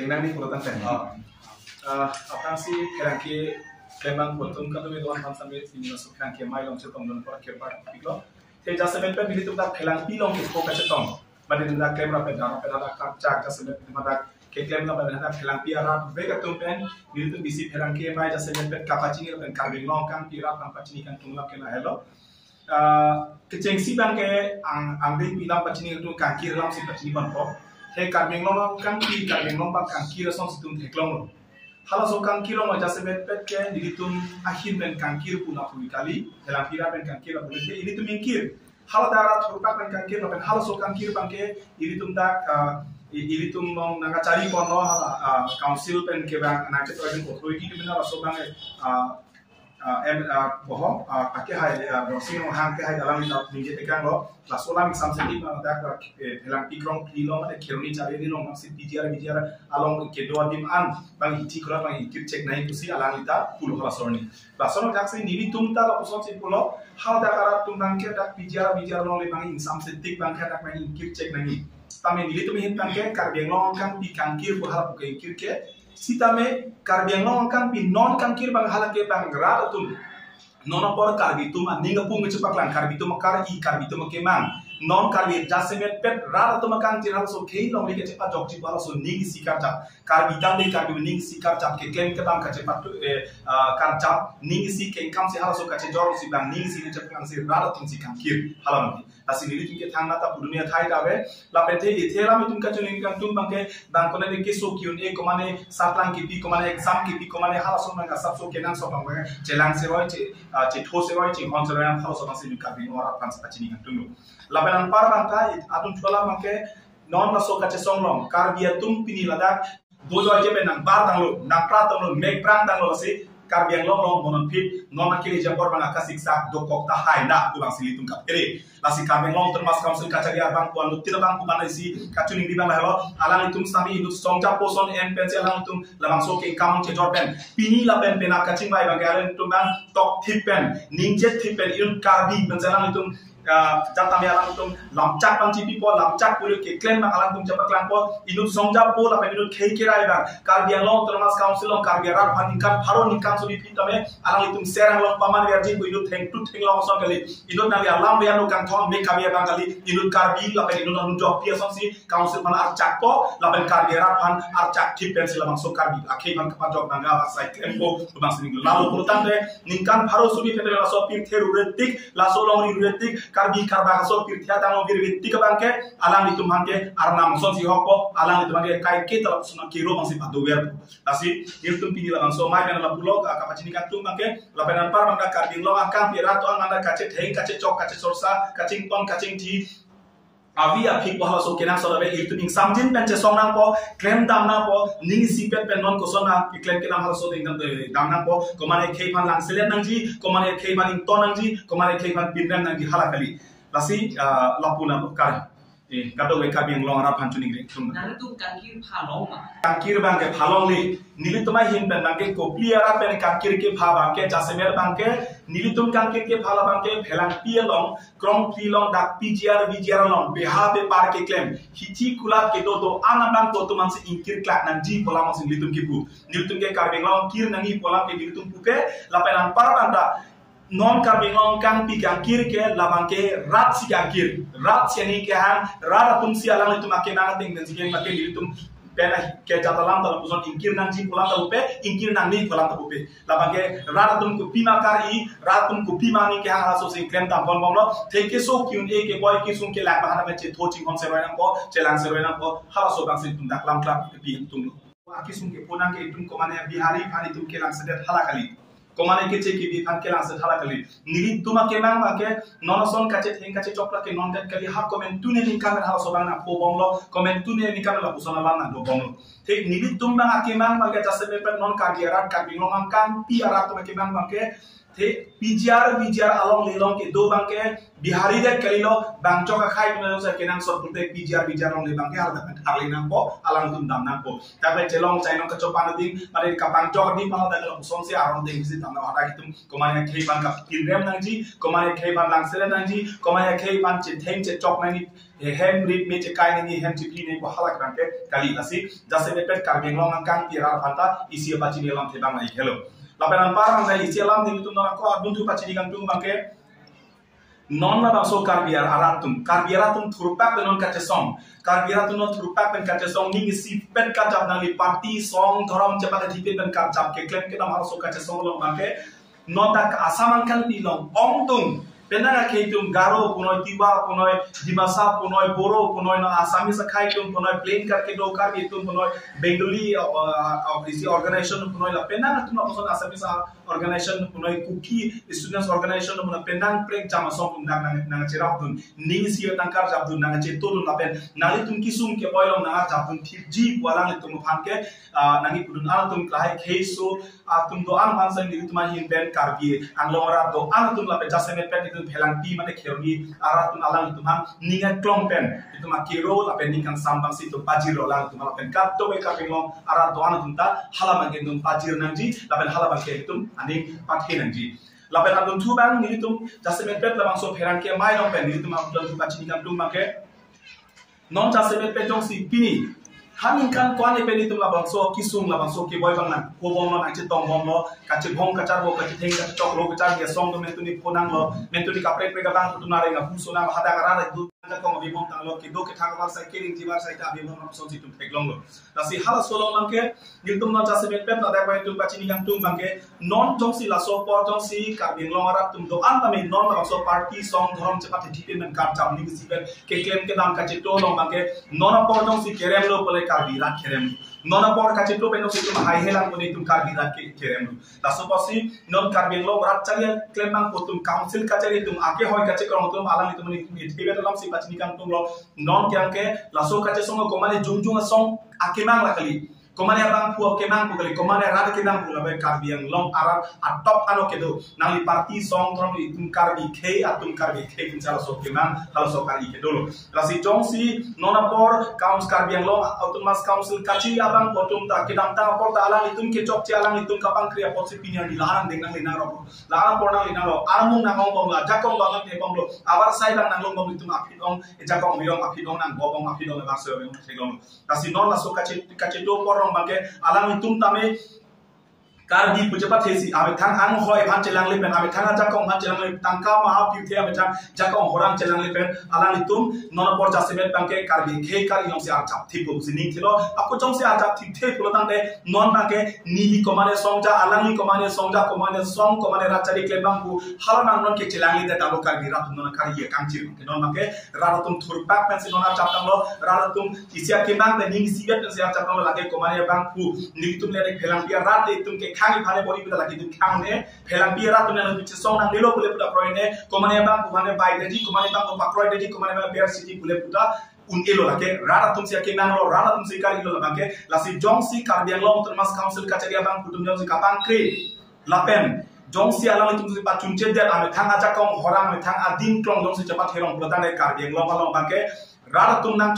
Dengan ni kurutan sen. Apa sih kerangki memang betul kan tu itu orang sambil ini masuk kerangki mai long cetong dan para kerja pilot. Jadi jasa memang bila tu dah kelang pilong itu kau cetong. Bagi tu dah kamera pedang kaca jasa memang dah keklaim na pada kelang piara vega tu pen bila tu bisi kerangki mai jasa memang kapacini dan karbing long kan piara kapacini kan tunggu kena hello. Kecengsi bangke ang dei pilang pacini tu kaki dalam si pacini banpo. He karbing long kan pi karbing long bang kaki rasong situng teklong. Halau so kangkir orang jasa bet ke di itu akhir dan kangkir pun aku kali dalam pira dan kangkir aku ini tu mingkir halau darat terlupa dan kangkir dan halau so kangkir bangke ini tu tak ini tu mau naga cari kono council pen ke bang nak cepat lagi authority di mana so bang bohong pakai hai rosing hang ke hai dalam itu mingkir tekan lo lasolam sampai ini mana dak dalam pikrong pilong ada kiruni cari ni long masih bicara along ke dua tim an bang hiti kura bang ikir cek naik kusi alang ita puluh lasorni lasorni dak sini nibi tumta la uson si pulo hal dak arah tum bang ke dak bicara long le bang insam setik bang ke dak bang ikir cek naik tame nibi tum hin bang ke karbeng long kan pi kangkir buhal buka ikir ke sitame karbeng long kan pi non kangkir bang hal ke bang rat tum non por karbitum ninga pung cepak lang karbitum kar I karbitum kemang non karbi jasemet pet rara to makan tiral so kei long like cepat jok ci bala so ning sikar cap karbitam de karbi ning sikar cap ke ken ke bang ka cepat kar cap ning si ken kam se hala so ka ce jor si bang ning si ne cepak si rara tum si kam kir halam asi nili tum ke thang na ta dunia thai dawe la pete ithera mi tum ka chuning kan tum bang ke bang kone de ke so kyun e ko mane satlang ki pi ko mane exam ki pi ko mane hala so na sab so kenan so bang chelang se roi che tho se roi che hon se roi hala so bang se karbi ora pan sa chini kan tum labenan par bang ka atun chola bang ke non na so ka che song long karbia tum pini ladak bojo je be nang bar dang lo nang pra dang lo mek prang dang lo si karbiang long monon pit non akili jambor bang akasik sak dokok ta hai na ku bang sili tum ka ere lasi karbiang long termas council kaca dia bang puan tira bang ku bang si kacuning di bang halo alang itum sami itu songja poson en pensel alang itum labang so ke kamong che jorben pini la pen pena kacing bai bang galen tum bang tok tipen ninjet tipen irun karbi penselang itum jatami alang tum lamcak bang cipi po lamcak pulu ke klaim bang alang tum cepat klang po inut songja po la pen inut kei kirai bang karbiang long termas council long karbiang rat paninkan pharo nikam so pitame alang itum serang long paman verji ku inut theng tu theng long son kali inut nang alam rianu kan thong me kami bang kali inut karbi la pen inut anu jok pia son si council pan arcak po la pen karbiang rat pan arcak tip pen sila bang so karbi akhe bang kapan jok bang ga sai tempo bang sini lalu kurutan de ningkan pharo subi pete la so pir theru retik la so long ri retik karbi karba so pir thia tang vir retik bang ke alang itum hanke arnam son si hoko alang itum hanke kai ke talap suna kiro bang si padover asi itum pini la bang so mai ben la pulo kapacini kan tum bang ke la pen par bang karbi long akan pira to ang anda kace theng kace chok kace sorsa kacing pon kacing ti avi apik bahwa so kenang so labe itu ning samjin pen che song nang po claim dam na po ning sipet pen non ko so na claim kenang hal so ding dam nang po ko mane khei pan lang selen nang ji ko mane khei pan ing ton nang ji ko mane khei pan pindam nang ji halakali lasi lapuna kar kado we kabi long ra pan chuning tum nang tu kangkir phalong ma kangkir bang ke phalong li nilitum hin pen bang ke ko pliara pen kangkir ke pha bang ke jasemer bang ke nilitum kangkir ke phala bang ke phelang pielong krong pilong dak pgr long beha be par ke claim hichi kula ke do ana bang ko to man se inkir klak nan ji pola mas nilitum ke pu nilitum ke karbeng long kir nang i pola ke nilitum pu ke la pen par bang da non karbeng long kan pi kangkir ke labang ke rat si kangkir rat si ni ke han rara tum si alang itu make nang ting dan sigen make nilitum pena ke jatalam dalam puson inkir nang ji pola ta upe inkir nang ni pola ta upe labang ke rara tum ko pima kari ratum ko pima ni ke ha so sing klem tam bon bom lo theke so kyun e ke boy ki sum ke lak bahana me che thoching hon se roinang ko chelang se roinang ko ha so bang sin tum dak lam klap pi tum aki sum ke ponang ke tum ko mane bihari phani tum ke lang sedet halakali komane ke cheki bi fan ke lang se halakali nili tuma ke mang ma ke non son ka che theng ka che chokla ke non det kali ha comment tune ni kamera ha so bang na po bom lo comment tune ni kamera pusona la na do bom lo thek nili tum bang ke mang ma ke jase be non ka gerat ka bi long kan pi arat to ke mang ma ke te PGR along lelong ke do bangke bihari dek kalilo bang choka khai tu sa kenang sot pulte PGR long le bangke hal dapat arli nampo alang tum dam nampo tapi celong cainong kecopan ding pada kapang chok di malah dak long se arong ding si tam na hada hitum komanya khei ban kap kilrem nangji komanya khei ban langsele nangji komanya khei ban che theng che chok nani hem rit me che kai nani hem chipi ne ko halak rangke kali nasi jase mepet karbeng long angkang pirar phanta isi bachi ne lam thebang ai hello lapenan parang dari isi lam ni tum na ko adun tu bachi digang tum bangke non na bangso karbiar aratum thurupak penon kache song karbiaratum non thurupak pen kache song ni isi pen kajap nali party song thorom cepat dipen pen kajap ke klem ke nama so kache song long bangke non tak asaman kan pilong ong tung penanga keitum garo punoi tiba punoi dimasa punoi boro punoi na asami sakai tum punoi plain karke do kar itum punoi bengali isi organization punoi la penanga tum apson asami sa organization punoi kuki students organization punoi penang prek jama som nang cerap dun ning si tangkar jab dun nang cetun la pen nali tum kisum ke boilong nang jab dun ji walang tum phanke nangi pudun al tum klai kheiso atum do an mansan ni tum hin pen karbi anglora do an tum la pe jaseme pen phelang pi mane kherni aratun alang tumam ninga klongpen itu makiro la pen ningan sambang situ pajiro lang tumam pen kat to be kapingong arat do an tumta halama gendum pajir nangji la pen halama ke tum ani pathe nangji la pen adun thubang ni tum jaseme pet la bangso pherang ke mai long pen ni tum apdon tu pachi ningan tum make non jaseme pet jong si pini hamin kan kwan pen itu labang so kisung labang so ke boy bang nan ko bom no nache tong bom no kache bom kachar bo kache theng kache chok lo kachar ya song do mentu ni ponang lo mentu ni kapre pre bang tu nare nga puso na hada garara du ko bi bom tang lo ke do ke thang war sai kiring jibar sai ta bi bom no so ji tum theklong lo lasi hala solo lang ke giltum na jase bet pet la da bai tu pachi ni gang tum bang ke non jong si la so por jong si ka bing long arap tum do an ta me non la so party song thorom chepat thipe men kar jam ni si ke klem ke dam kache to long bang ke non por jong si kerem lo pole karbirat kerem nona por kache to peno situ hai helang pone tum karbirat kerem la so posi non karbeng lo rat chalia klemang potum council kachari tum ake hoy kache krom tum alang tum ni tibe lam si pachni kan tum lo non kyang ke la so kache song ko mane jung song ake mang la kali komane abang pu ke mang pu kali komane rat ke mang pu la be karbiang long arat atop ano ke do nali party song trom tum karbi ke atum karbi ke tum sala so ke mang halo so kari ke do la si jong si nona por council karbiang long automas council kachi abang potum ta ke dam ta por ta alang itum ke chok che alang itum kapang kriya pot se pinya ni larang deng nang lina ro larang por nang lina ro amung nang ong bom la jakong bang te bom lo abar sai bang nang long bom itum apidong jakong biong apidong nang bom apidong ba se bang segong la si non la so kachi do por bangke alang itum tame karbi pujapat hesi ame thang ang hoi phan chelang le pen ame thang jakong phan chelang le tangka ma pi the ame thang jakong horang chelang le pen alang itum non por jasemet bangke karbi khe kar yong se achap thi pu sining thilo aku jong se achap thi the pulo tang de non bangke ni komane songja alang ni komane songja komane song komane rachari klebang pu halanang non ke chelang le da dalo karbi rat non kar ye kangchi non bangke raratum thurpak pen se non achap tang lo raratum isia ke mang de ning sibet pen se achap tang lo lage komane bang pu nitum le phelang pia rat le tum ke khangi phane bori bila lagi tum khang ne phelang pia rat ne no song nang lelo pule puta proine komane bang pu phane bai de ji komane bang pakroi de ji komane bang bear city pule puta un elo lake rara tum sia ke mang lo rara tum se kari lo bangke la si jong si karbiang long termas council kacharia bang putum jong si kapang kre lapen jong si alang tum si pachun che de ame thang aja kong horang ame thang adin klong jong si cepat herong puta ne karbiang long bangke rara tum nang